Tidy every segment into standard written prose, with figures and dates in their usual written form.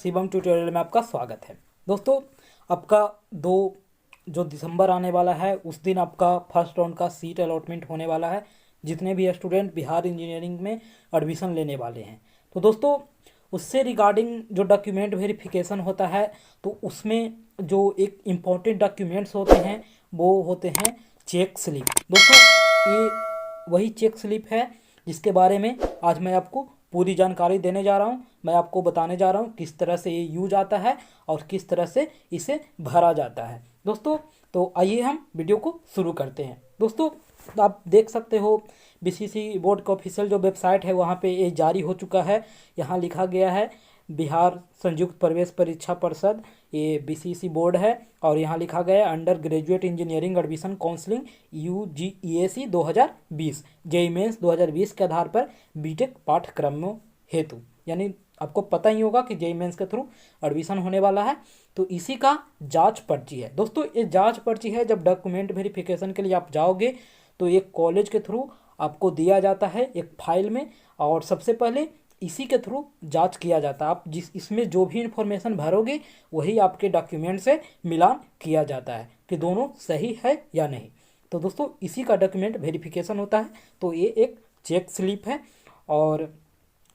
Shivam tutorial में आपका स्वागत है। दोस्तों, आपका 2 जो दिसंबर आने वाला है उस दिन आपका फर्स्ट राउंड का सीट अलॉटमेंट होने वाला है। जितने भी स्टूडेंट बिहार इंजीनियरिंग में एडमिशन लेने वाले हैं, तो दोस्तों उससे रिगार्डिंग जो डॉक्यूमेंट वेरिफिकेशन होता है, तो उसमें जो एक इम्पॉर्टेंट डॉक्यूमेंट्स होते हैं वो होते हैं चेक स्लिप। दोस्तों, ये वही चेक स्लिप है जिसके बारे में आज मैं आपको पूरी जानकारी देने जा रहा हूँ। मैं आपको बताने जा रहा हूँ किस तरह से ये यूज आता है और किस तरह से इसे भरा जाता है। दोस्तों, तो आइए हम वीडियो को शुरू करते हैं। दोस्तों, आप देख सकते हो बीसीसी बोर्ड का ऑफिशियल जो वेबसाइट है वहाँ पे ये जारी हो चुका है। यहाँ लिखा गया है बिहार संयुक्त प्रवेश परीक्षा परिषद, ये बीसीसी बोर्ड है। और यहाँ लिखा गया है under graduate engineering admission counselling UGEAC 2020 JEE mains 2020 के आधार पर बीटेक पाठ्यक्रमों हेतु, यानी आपको पता ही होगा कि जेईई मेंस के थ्रू एडमिशन होने वाला है, तो इसी का जांच पर्ची है। दोस्तों, ये जांच पर्ची है। जब डॉक्यूमेंट वेरिफिकेशन के लिए आप जाओगे तो एक कॉलेज के थ्रू आपको दिया जाता है एक फाइल में, और सबसे पहले इसी के थ्रू जांच किया जाता है। आप इसमें जो भी इंफॉर्मेशन भरोगे वही आपके डॉक्यूमेंट से मिलान किया जाता है कि दोनों सही है या नहीं। तो दोस्तों, इसी का डॉक्यूमेंट वेरिफिकेशन होता है। तो ये एक चेक स्लिप है और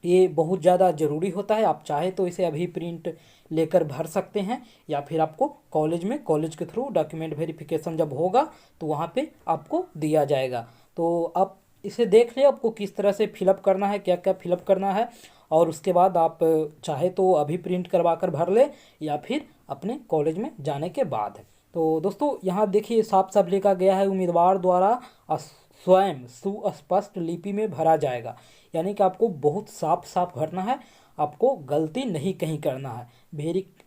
ये बहुत ज़्यादा ज़रूरी होता है। आप चाहे तो इसे अभी प्रिंट लेकर भर सकते हैं, या फिर आपको कॉलेज के थ्रू डॉक्यूमेंट वेरिफिकेशन जब होगा तो वहाँ पे आपको दिया जाएगा। तो आप इसे देख ले आपको किस तरह से फिलअप करना है, क्या क्या फिलअप करना है, और उसके बाद आप चाहे तो अभी प्रिंट करवा कर भर ले या फिर अपने कॉलेज में जाने के बाद। तो दोस्तों, यहाँ देखिए साफ साफ लिखा गया है उम्मीदवार द्वारा स्वयं सुस्पष्ट लिपि में भरा जाएगा, यानी कि आपको बहुत साफ साफ भरना है, आपको गलती नहीं कहीं करना है।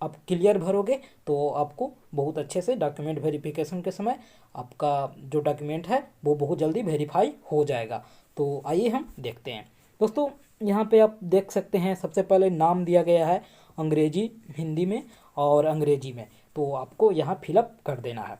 आप क्लियर भरोगे तो आपको बहुत अच्छे से डॉक्यूमेंट वेरिफिकेशन के समय आपका जो डॉक्यूमेंट है वो बहुत जल्दी वेरीफाई हो जाएगा। तो आइए हम देखते हैं। दोस्तों, यहाँ पे आप देख सकते हैं सबसे पहले नाम दिया गया है अंग्रेजी, हिंदी में और अंग्रेजी में, तो आपको यहाँ फिलअप कर देना है।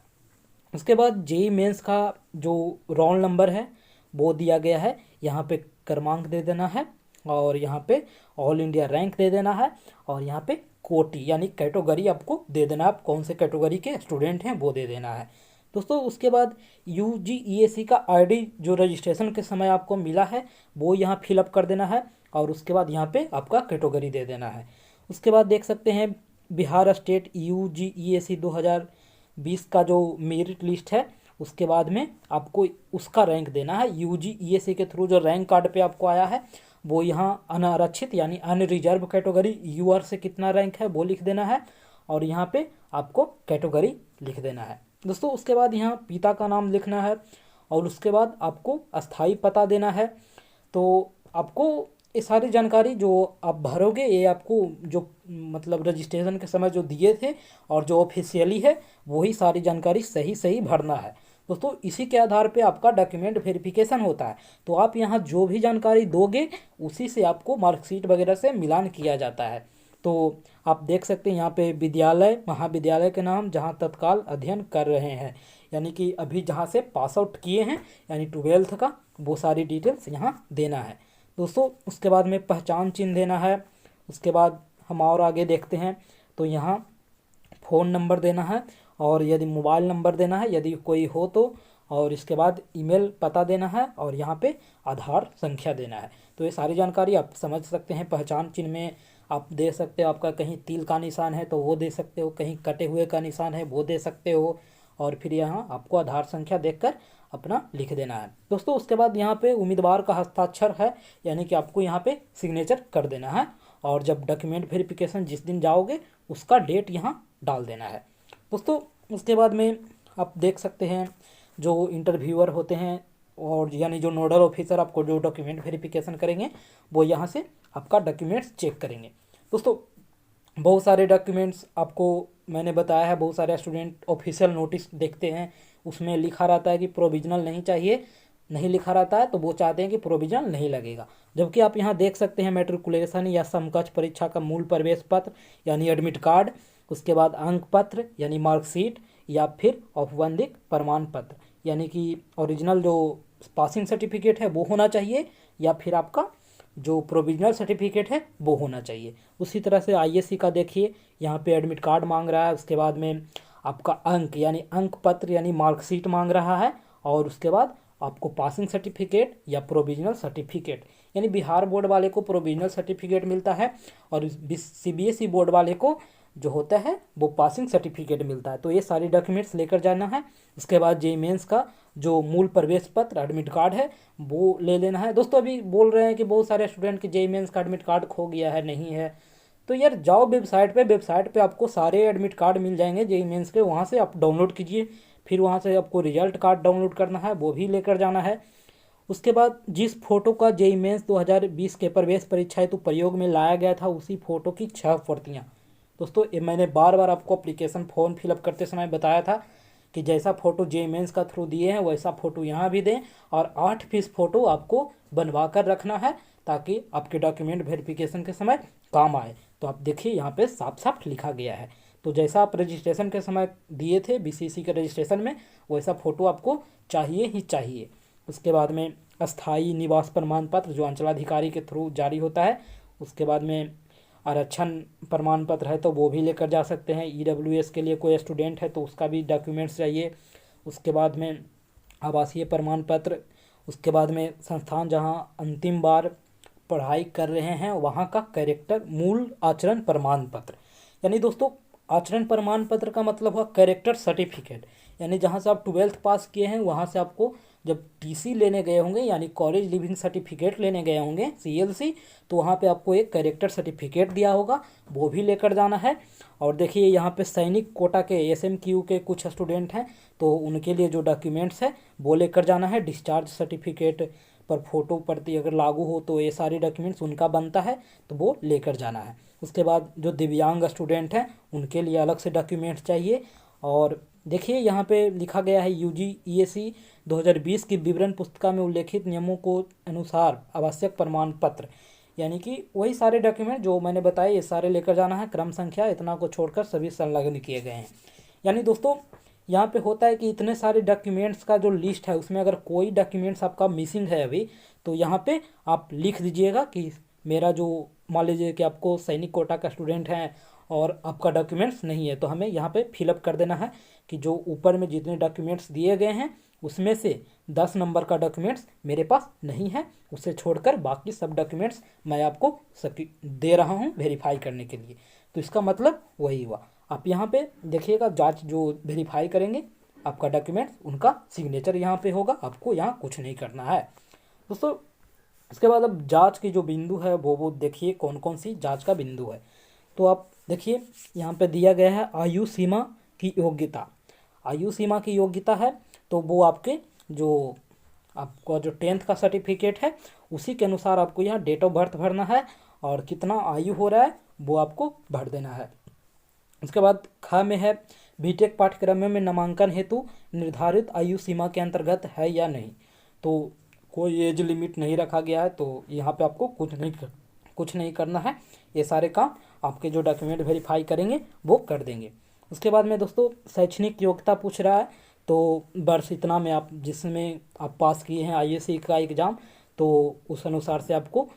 उसके बाद जेईई मेंस का जो रोल नंबर है वो दिया गया है, यहाँ पे क्रमांक दे देना है, और यहाँ पे ऑल इंडिया रैंक दे देना है, और यहाँ पे कोटि यानी कैटेगरी आपको दे देना है, आप कौन से कैटेगरी के स्टूडेंट हैं वो दे देना है। दोस्तों, उसके बाद यूजीईएसी का आईडी जो रजिस्ट्रेशन के समय आपको मिला है वो यहाँ फिलअप कर देना है, और उसके बाद यहाँ पे आपका कैटेगरी दे देना है। उसके बाद देख सकते हैं बिहार स्टेट यूजीईएसी 2020 का जो मेरिट लिस्ट है, उसके बाद में आपको उसका रैंक देना है। यूजीईएसी के थ्रू जो रैंक कार्ड पे आपको आया है वो यहाँ अनारक्षित यानी अनरिजर्व कैटेगरी यूआर से कितना रैंक है वो लिख देना है, और यहाँ पे आपको कैटेगरी लिख देना है। दोस्तों, उसके बाद यहाँ पिता का नाम लिखना है, और उसके बाद आपको अस्थाई पता देना है। तो आपको ये सारी जानकारी जो आप भरोगे ये आपको जो मतलब रजिस्ट्रेशन के समय जो दिए थे और जो ऑफिशियली है वही सारी जानकारी सही सही भरना है। दोस्तों, इसी के आधार पे आपका डॉक्यूमेंट वेरिफिकेशन होता है। तो आप यहाँ जो भी जानकारी दोगे उसी से आपको मार्कशीट वगैरह से मिलान किया जाता है। तो आप देख सकते हैं यहाँ पे विद्यालय, महाविद्यालय के नाम जहाँ तत्काल अध्ययन कर रहे हैं, यानी कि अभी जहाँ से पास आउट किए हैं, यानी 12th का, वो सारी डिटेल्स यहाँ देना है। दोस्तों, उसके बाद में पहचान चिन्ह देना है। उसके बाद हम और आगे देखते हैं तो यहाँ फ़ोन नंबर देना है, और यदि मोबाइल नंबर देना है यदि कोई हो तो, और इसके बाद ईमेल पता देना है, और यहाँ पे आधार संख्या देना है। तो ये सारी जानकारी आप समझ सकते हैं। पहचान चिन्ह में आप दे सकते हो, आपका कहीं तिल का निशान है तो वो दे सकते हो, कहीं कटे हुए का निशान है वो दे सकते हो, और फिर यहाँ आपको आधार संख्या देखकर अपना लिख देना है। दोस्तों, उसके बाद यहाँ पे उम्मीदवार का हस्ताक्षर है, यानी कि आपको यहाँ पे सिग्नेचर कर देना है, और जब डॉक्यूमेंट वेरिफिकेशन जिस दिन जाओगे उसका डेट यहाँ डाल देना है। दोस्तों, उसके बाद में आप देख सकते हैं जो इंटरव्यूअर होते हैं, और यानी जो नोडल ऑफिसर आपको जो डॉक्यूमेंट वेरिफिकेशन करेंगे वो यहाँ से आपका डॉक्यूमेंट्स चेक करेंगे। दोस्तों, बहुत सारे डॉक्यूमेंट्स आपको मैंने बताया है, बहुत सारे स्टूडेंट ऑफिशियल नोटिस देखते हैं, उसमें लिखा रहता है कि प्रोविजनल नहीं चाहिए, नहीं लिखा रहता है तो वो चाहते हैं कि प्रोविजनल नहीं लगेगा। जबकि आप यहाँ देख सकते हैं मैट्रिकुलेशन या समकक्ष परीक्षा का मूल प्रवेश पत्र यानी एडमिट कार्ड, उसके बाद अंक पत्र यानी मार्कशीट, या फिर औपबंधिक प्रमाण पत्र यानी कि ओरिजिनल जो पासिंग सर्टिफिकेट है वो होना चाहिए, या फिर आपका जो प्रोविजनल सर्टिफिकेट है वो होना चाहिए। उसी तरह से आईएससी का देखिए, यहाँ पे एडमिट कार्ड मांग रहा है, उसके बाद में आपका अंक यानी अंक पत्र यानी मार्कशीट मांग रहा है, और उसके बाद आपको पासिंग सर्टिफिकेट या प्रोविजनल सर्टिफिकेट, यानी बिहार बोर्ड वाले को प्रोविजनल सर्टिफिकेट मिलता है और सीबीएसई बोर्ड वाले को जो होता है वो पासिंग सर्टिफिकेट मिलता है। तो ये सारी डॉक्यूमेंट्स लेकर जाना है। उसके बाद जेईई मेंस का जो मूल प्रवेश पत्र एडमिट कार्ड है वो ले लेना है। दोस्तों अभी बोल रहे हैं कि बहुत सारे स्टूडेंट के जेईई मेंस का एडमिट कार्ड खो गया है, नहीं है, तो यार जाओ वेबसाइट पे आपको सारे एडमिट कार्ड मिल जाएंगे जेईई मेंस के, वहाँ से आप डाउनलोड कीजिए। फिर वहाँ से आपको रिजल्ट कार्ड डाउनलोड करना है, वो भी लेकर जाना है। उसके बाद जिस फोटो का जेईई मेंस 2020 के प्रवेश परीक्षा हेतु प्रयोग में लाया गया था उसी फोटो की 6 प्रतियाँ। दोस्तों ये मैंने बार बार आपको एप्लीकेशन फॉर्म फिलअप करते समय बताया था कि जैसा फ़ोटो जेईई मेंस का थ्रू दिए हैं वैसा फ़ोटो यहाँ भी दें, और 8 पीस फ़ोटो आपको बनवा कर रखना है ताकि आपके डॉक्यूमेंट वेरिफिकेशन के समय काम आए। तो आप देखिए यहाँ पे साफ साफ लिखा गया है। तो जैसा आप रजिस्ट्रेशन के समय दिए थे बीसीसी के रजिस्ट्रेशन में वैसा फ़ोटो आपको चाहिए ही चाहिए। उसके बाद में अस्थाई निवास प्रमाण पत्र जो अंचलाधिकारी के थ्रू जारी होता है, उसके बाद में आरक्षण प्रमाण पत्र है तो वो भी लेकर जा सकते हैं। ईडब्ल्यूएस के लिए कोई स्टूडेंट है तो उसका भी डॉक्यूमेंट्स चाहिए। उसके बाद में आवासीय प्रमाण पत्र, उसके बाद में संस्थान जहां अंतिम बार पढ़ाई कर रहे हैं वहां का कैरेक्टर मूल आचरण प्रमाण पत्र, यानी दोस्तों आचरण प्रमाण पत्र का मतलब हुआ कैरेक्टर सर्टिफिकेट, यानी जहां से आप 12th पास किए हैं वहां से आपको जब टीसी लेने गए होंगे यानी कॉलेज लिविंग सर्टिफिकेट लेने गए होंगे सीएलसी, तो वहाँ पे आपको एक कैरेक्टर सर्टिफिकेट दिया होगा, वो भी लेकर जाना है। और देखिए यहाँ पे सैनिक कोटा के एसएमक्यू के कुछ स्टूडेंट हैं तो उनके लिए जो डॉक्यूमेंट्स है वो लेकर जाना है। डिस्चार्ज सर्टिफिकेट पर फोटो प्रति अगर लागू हो तो ये सारे डॉक्यूमेंट्स उनका बनता है तो वो लेकर जाना है। उसके बाद जो दिव्यांग स्टूडेंट हैं उनके लिए अलग से डॉक्यूमेंट्स चाहिए। और देखिए यहाँ पे लिखा गया है यूजीईएसी 2020 की विवरण पुस्तिका में उल्लेखित नियमों को अनुसार आवश्यक प्रमाण पत्र, यानी कि वही सारे डॉक्यूमेंट जो मैंने बताए ये सारे लेकर जाना है। क्रम संख्या इतना को छोड़कर सभी संलग्न किए गए हैं। यानी दोस्तों यहाँ पे होता है कि इतने सारे डॉक्यूमेंट्स का जो लिस्ट है उसमें अगर कोई डॉक्यूमेंट्स आपका मिसिंग है अभी तो यहाँ पे आप लिख दीजिएगा कि मेरा जो, मान लीजिए कि आपको सैनिक कोटा का स्टूडेंट है और आपका डॉक्यूमेंट्स नहीं है तो हमें यहाँ पे फिलअप कर देना है कि जो ऊपर में जितने डॉक्यूमेंट्स दिए गए हैं उसमें से 10 नंबर का डॉक्यूमेंट्स मेरे पास नहीं है, उसे छोड़कर बाकी सब डॉक्यूमेंट्स मैं आपको दे रहा हूँ वेरीफाई करने के लिए। तो इसका मतलब वही हुआ। आप यहाँ पे देखिएगा जांच जो वेरीफाई करेंगे आपका डॉक्यूमेंट्स उनका सिग्नेचर यहाँ पे होगा, आपको यहाँ कुछ नहीं करना है दोस्तों। इसके बाद अब जांच की जो बिंदु है वो देखिए कौन कौन सी जांच का बिंदु है। तो आप देखिए यहाँ पे दिया गया है आयु सीमा की योग्यता। आयु सीमा की योग्यता है तो वो आपके जो आपका जो 10th का सर्टिफिकेट है उसी के अनुसार आपको यहाँ डेट ऑफ बर्थ भरना है और कितना आयु हो रहा है वो आपको भर देना है। उसके बाद ख में है बीटेक पाठ्यक्रम में नामांकन हेतु निर्धारित आयु सीमा के अंतर्गत है या नहीं। तो कोई एज लिमिट नहीं रखा गया है तो यहाँ पे आपको कुछ नहीं करना है। ये सारे काम आपके जो डॉक्यूमेंट वेरीफाई करेंगे वो कर देंगे। उसके बाद में दोस्तों शैक्षणिक योग्यता पूछ रहा है तो वर्ष इतना में आप जिसमें आप पास किए हैं आईएससी का एग्ज़ाम तो उस अनुसार से आपको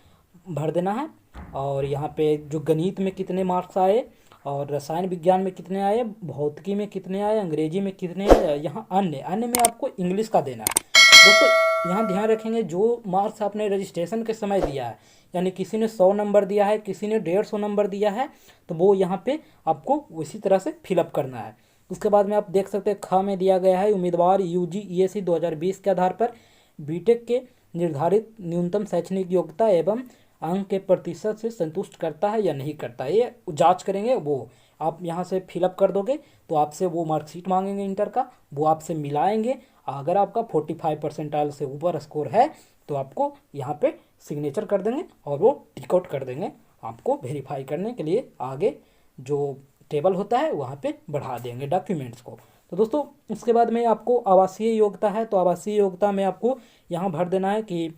भर देना है। और यहाँ पे जो गणित में कितने मार्क्स आए और रसायन विज्ञान में कितने आए, भौतिकी में कितने आए, अंग्रेजी में कितने आए, यहाँ अन्य में आपको इंग्लिश का देना है। दोस्तों यहाँ ध्यान रखेंगे जो मार्क्स आपने रजिस्ट्रेशन के समय दिया है, यानी किसी ने 100 नंबर दिया है, किसी ने 150 नंबर दिया है, तो वो यहाँ पे आपको उसी तरह से फिलअप करना है। उसके बाद में आप देख सकते हैं ख में दिया गया है उम्मीदवार यूजीईएसी 2020 के आधार पर बीटेक के निर्धारित न्यूनतम शैक्षणिक योग्यता एवं अंक के प्रतिशत से संतुष्ट करता है या नहीं करता है, ये जांच करेंगे। वो आप यहाँ से फिलअप कर दोगे तो आपसे वो मार्कशीट मांगेंगे इंटर का, वो आपसे मिलाएंगे। अगर आपका 45% से ऊपर स्कोर है तो आपको यहाँ पे सिग्नेचर कर देंगे और वो टिक आउट कर देंगे, आपको वेरीफाई करने के लिए आगे जो टेबल होता है वहाँ पे बढ़ा देंगे डॉक्यूमेंट्स को। तो दोस्तों इसके बाद में आपको आवासीय योग्यता है तो आवासीय योग्यता में आपको यहाँ भर देना है कि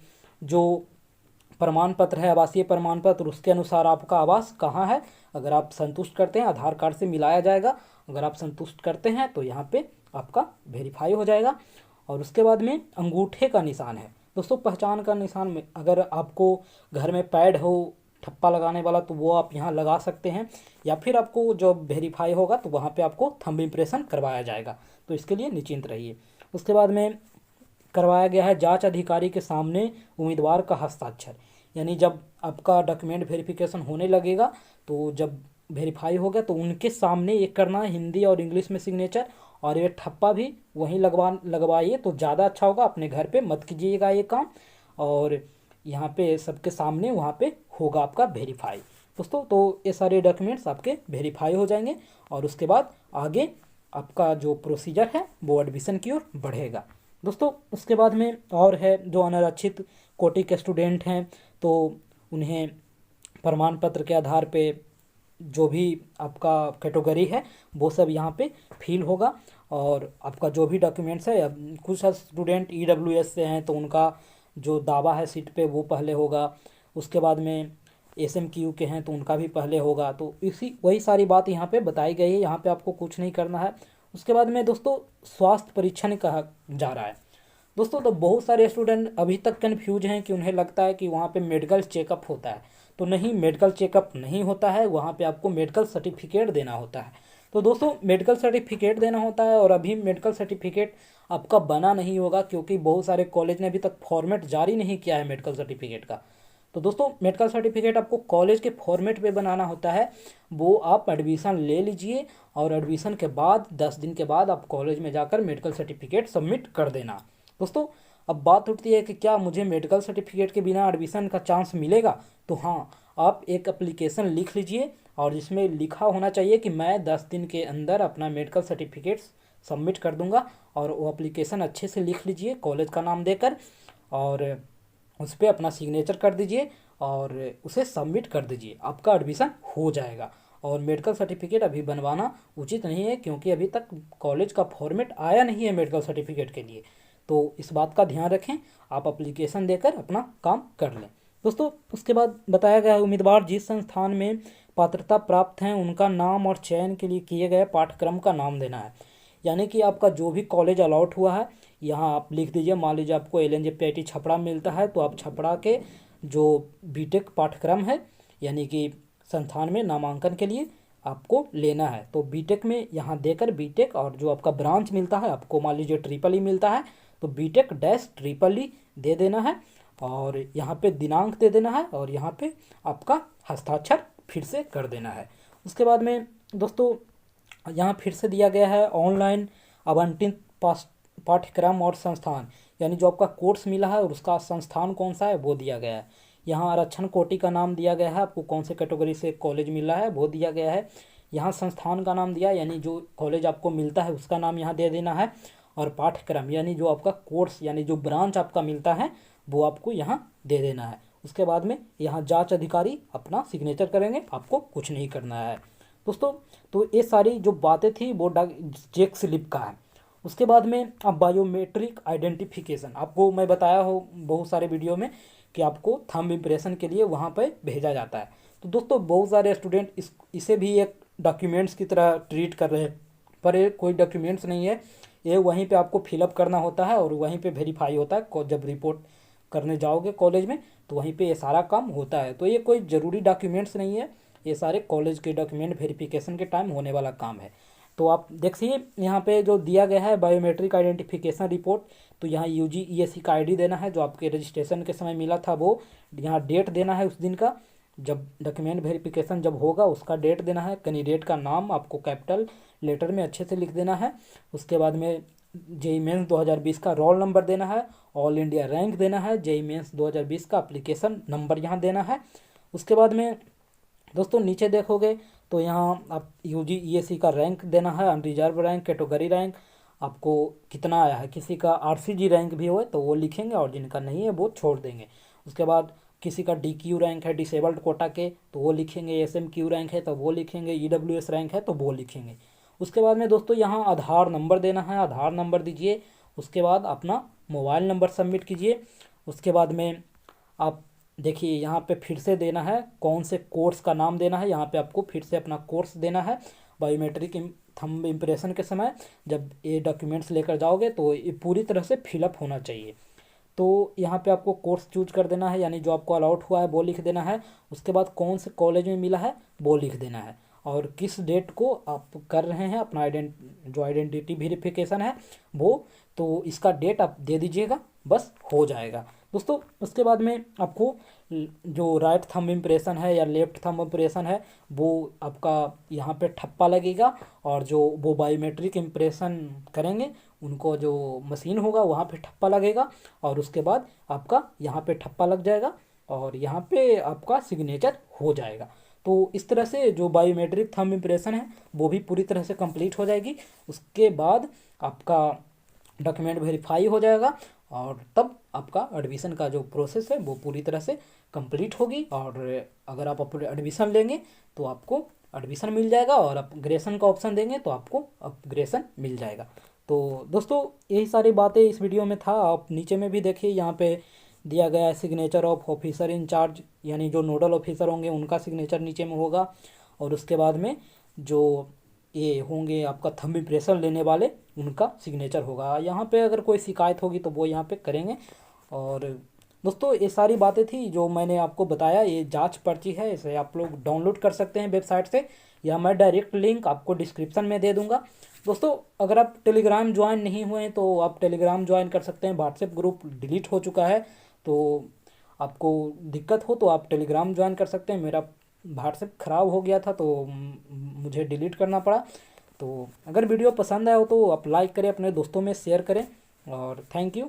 जो प्रमाण पत्र है आवासीय प्रमाण पत्र उसके अनुसार आपका आवास कहाँ है। अगर आप संतुष्ट करते हैं आधार कार्ड से मिलाया जाएगा, अगर आप संतुष्ट करते हैं तो यहाँ पे आपका वेरीफाई हो जाएगा। और उसके बाद में अंगूठे का निशान है दोस्तों पहचान का निशान में अगर आपको घर में पैड हो ठप्पा लगाने वाला तो वो आप यहाँ लगा सकते हैं, या फिर आपको जब वेरीफाई होगा तो वहाँ पे आपको थंब इम्प्रेशन करवाया जाएगा, तो इसके लिए निश्चिंत रहिए। उसके बाद में करवाया गया है जांच अधिकारी के सामने उम्मीदवार का हस्ताक्षर, यानी जब आपका डॉक्यूमेंट वेरिफिकेशन होने लगेगा तो जब वेरीफाई हो गया तो उनके सामने ये करना है, हिंदी और इंग्लिश में सिग्नेचर, और ये ठप्पा भी वहीं लगवाइए तो ज़्यादा अच्छा होगा। अपने घर पे मत कीजिएगा ये काम, और यहाँ पे सबके सामने वहाँ पे होगा आपका वेरीफाई दोस्तों। तो ये सारे डॉक्यूमेंट्स आपके वेरीफाई हो जाएंगे और उसके बाद आगे आपका जो प्रोसीजर है वो एडमिशन की ओर बढ़ेगा दोस्तों। उसके बाद में और है जो अनारक्षित कोटि के स्टूडेंट हैं तो उन्हें प्रमाण पत्र के आधार पे जो भी आपका कैटेगरी है वो सब यहाँ पे फिल होगा, और आपका जो भी डॉक्यूमेंट्स है, अब कुछ स्टूडेंट EWS से हैं तो उनका जो दावा है सीट पे वो पहले होगा। उसके बाद में SMQ के हैं तो उनका भी पहले होगा। तो इसी वही सारी बात यहाँ पे बताई गई है, यहाँ पे आपको कुछ नहीं करना है। उसके बाद में दोस्तों स्वास्थ्य परीक्षण कहा जा रहा है दोस्तों। तो बहुत सारे स्टूडेंट अभी तक कन्फ्यूज हैं कि उन्हें लगता है कि वहाँ पे मेडिकल चेकअप होता है, तो नहीं, मेडिकल चेकअप नहीं होता है, वहाँ पे आपको मेडिकल सर्टिफिकेट देना होता है। तो दोस्तों मेडिकल सर्टिफिकेट देना होता है, और अभी मेडिकल सर्टिफिकेट आपका बना नहीं होगा क्योंकि बहुत सारे कॉलेज ने अभी तक फॉर्मेट जारी नहीं किया है मेडिकल सर्टिफिकेट का। तो दोस्तों मेडिकल सर्टिफिकेट आपको कॉलेज के फॉर्मेट पे बनाना होता है, वो आप एडमिशन ले लीजिए और एडमिशन के बाद 10 दिन के बाद आप कॉलेज में जाकर मेडिकल सर्टिफिकेट सबमिट कर देना दोस्तों। अब बात उठती है कि क्या मुझे मेडिकल सर्टिफिकेट के बिना एडमिशन का चांस मिलेगा? तो हाँ, आप एक एप्लीकेशन लिख लीजिए और जिसमें लिखा होना चाहिए कि मैं 10 दिन के अंदर अपना मेडिकल सर्टिफिकेट सबमिट कर दूंगा, और वो एप्लीकेशन अच्छे से लिख लीजिए कॉलेज का नाम देकर, और उस पर अपना सिग्नेचर कर दीजिए और उसे सबमिट कर दीजिए, आपका एडमिशन हो जाएगा। और मेडिकल सर्टिफिकेट अभी बनवाना उचित नहीं है क्योंकि अभी तक कॉलेज का फॉर्मेट आया नहीं है मेडिकल सर्टिफिकेट के लिए, तो इस बात का ध्यान रखें, आप एप्लीकेशन देकर अपना काम कर लें दोस्तों। उसके बाद बताया गया है उम्मीदवार जिस संस्थान में पात्रता प्राप्त हैं उनका नाम और चयन के लिए किए गए पाठ्यक्रम का नाम देना है, यानी कि आपका जो भी कॉलेज अलॉट हुआ है यहाँ आप लिख दीजिए। मान लीजिए आपको LNJPIT छपरा मिलता है तो आप छपरा के जो बीटेक पाठ्यक्रम है यानी कि संस्थान में नामांकन के लिए आपको लेना है, तो बीटेक में यहाँ देकर बीटेक, और जो आपका ब्रांच मिलता है आपको मान लीजिए ट्रिपल ई मिलता है तो बीटेक डैश ट्रिपल ई दे देना है, और यहाँ पे दिनांक दे देना है, और यहाँ पे आपका हस्ताक्षर फिर से कर देना है। उसके बाद में दोस्तों यहाँ फिर से दिया गया है ऑनलाइन आवंटित पाठ्यक्रम और संस्थान, यानी जो आपका कोर्स मिला है और उसका संस्थान कौन सा है वो दिया गया है। यहाँ आरक्षण कोटि का नाम दिया गया है, आपको कौन से कैटेगरी से कॉलेज मिला है वो दिया गया है। यहाँ संस्थान का नाम दिया, यानी जो कॉलेज आपको मिलता है उसका नाम यहाँ दे देना है, और पाठ्यक्रम यानी जो आपका कोर्स यानी जो ब्रांच आपका मिलता है वो आपको यहाँ दे देना है। उसके बाद में यहाँ जांच अधिकारी अपना सिग्नेचर करेंगे, आपको कुछ नहीं करना है दोस्तों। तो ये सारी जो बातें थी वो चेक स्लिप का है। उसके बाद में अब बायोमेट्रिक आइडेंटिफिकेशन, आपको मैं बताया हो बहुत सारे वीडियो में कि आपको थंब इम्प्रेशन के लिए वहाँ पर भेजा जाता है। तो दोस्तों बहुत सारे स्टूडेंट इसे भी एक डॉक्यूमेंट्स की तरह ट्रीट कर रहे हैं, पर ये कोई डॉक्यूमेंट्स नहीं है, ये वहीं पे आपको फिलअप करना होता है और वहीं पे वेरीफाई होता है। जब रिपोर्ट करने जाओगे कॉलेज में तो वहीं पे ये सारा काम होता है, तो ये कोई ज़रूरी डॉक्यूमेंट्स नहीं है, ये सारे कॉलेज के डॉक्यूमेंट वेरिफिकेशन के टाइम होने वाला काम है। तो आप देखिए यहाँ पे जो दिया गया है बायोमेट्रिक आइडेंटिफिकेशन रिपोर्ट, तो यहाँ UG ESE का ID देना है, जो आपके रजिस्ट्रेशन के समय मिला था वो, यहाँ डेट देना है उस दिन का, जब डॉक्यूमेंट वेरिफिकेशन जब होगा उसका डेट देना है। कैंडिडेट का नाम आपको कैपिटल लेटर में अच्छे से लिख देना है। उसके बाद में JEE मेंस 2020 का रोल नंबर देना है, ऑल इंडिया रैंक देना है, JEE मेंस 2020 का एप्लीकेशन नंबर यहाँ देना है। उसके बाद में दोस्तों नीचे देखोगे तो यहाँ आप UG ESE का रैंक देना है, अनरिजर्व रैंक, कैटेगरी रैंक, आपको कितना आया है, किसी का RCG रैंक भी हो तो वो लिखेंगे और जिनका नहीं है वो छोड़ देंगे। उसके बाद किसी का DQ रैंक है डिसेबल्ड कोटा के तो वो लिखेंगे, SMQ रैंक है तो वो लिखेंगे, EWS रैंक है तो वो लिखेंगे। उसके बाद में दोस्तों यहाँ आधार नंबर देना है, आधार नंबर दीजिए। उसके बाद अपना मोबाइल नंबर सबमिट कीजिए। उसके बाद में आप देखिए यहाँ पे फिर से देना है कौन से कोर्स का नाम देना है, यहाँ पे आपको फिर से अपना कोर्स देना है। बायोमेट्रिक थंब इम्प्रेशन के समय जब ये डॉक्यूमेंट्स लेकर जाओगे तो ये पूरी तरह से फिलअप होना चाहिए। तो यहाँ पे आपको कोर्स चूज कर देना है, यानी जो आपको अलाउट हुआ है वो लिख देना है। उसके बाद कौन से कॉलेज में मिला है वो लिख देना है, और किस डेट को आप कर रहे हैं अपना जो आइडेंटिटी वेरिफिकेशन है वो, तो इसका डेट आप दे दीजिएगा, बस हो जाएगा दोस्तों। उसके बाद में आपको जो राइट थंब इम्प्रेशन है या लेफ्ट थंब इम्प्रेशन है वो आपका यहाँ पे ठप्पा लगेगा, और जो वो बायोमेट्रिक इम्प्रेशन करेंगे उनको जो मशीन होगा वहाँ पे ठप्पा लगेगा, और उसके बाद आपका यहाँ पे ठप्पा लग जाएगा और यहाँ पे आपका सिग्नेचर हो जाएगा। तो इस तरह से जो बायोमेट्रिक थंब इम्प्रेशन है वो भी पूरी तरह से कंप्लीट हो जाएगी। उसके बाद आपका डॉक्यूमेंट वेरीफाई हो जाएगा, और तब आपका एडमिशन का जो प्रोसेस है वो पूरी तरह से कंप्लीट होगी। और अगर आप अपने एडमिशन लेंगे तो आपको एडमिशन मिल जाएगा, और अपग्रेशन का ऑप्शन देंगे तो आपको अपग्रेशन मिल जाएगा। तो दोस्तों यही सारी बातें इस वीडियो में था। आप नीचे में भी देखिए, यहाँ पे दिया गया है सिग्नेचर ऑफ ऑफिसर इंचार्ज, यानी जो नोडल ऑफिसर होंगे उनका सिग्नेचर नीचे में होगा, और उसके बाद में जो ये होंगे आपका थंब इम्प्रेशन लेने वाले उनका सिग्नेचर होगा। यहाँ पे अगर कोई शिकायत होगी तो वो यहाँ पे करेंगे। और दोस्तों ये सारी बातें थी जो मैंने आपको बताया। ये जांच पर्ची है, इसे आप लोग डाउनलोड कर सकते हैं वेबसाइट से, या मैं डायरेक्ट लिंक आपको डिस्क्रिप्शन में दे दूंगा। दोस्तों अगर आप टेलीग्राम ज्वाइन नहीं हुए हैं तो आप टेलीग्राम ज्वाइन कर सकते हैं। व्हाट्सएप ग्रुप डिलीट हो चुका है, तो आपको दिक्कत हो तो आप टेलीग्राम ज्वाइन कर सकते हैं। मेरा व्हाट्सएप ख़राब हो गया था तो मुझे डिलीट करना पड़ा। तो अगर वीडियो पसंद आया हो तो आप लाइक करें, अपने दोस्तों में शेयर करें, और थैंक यू।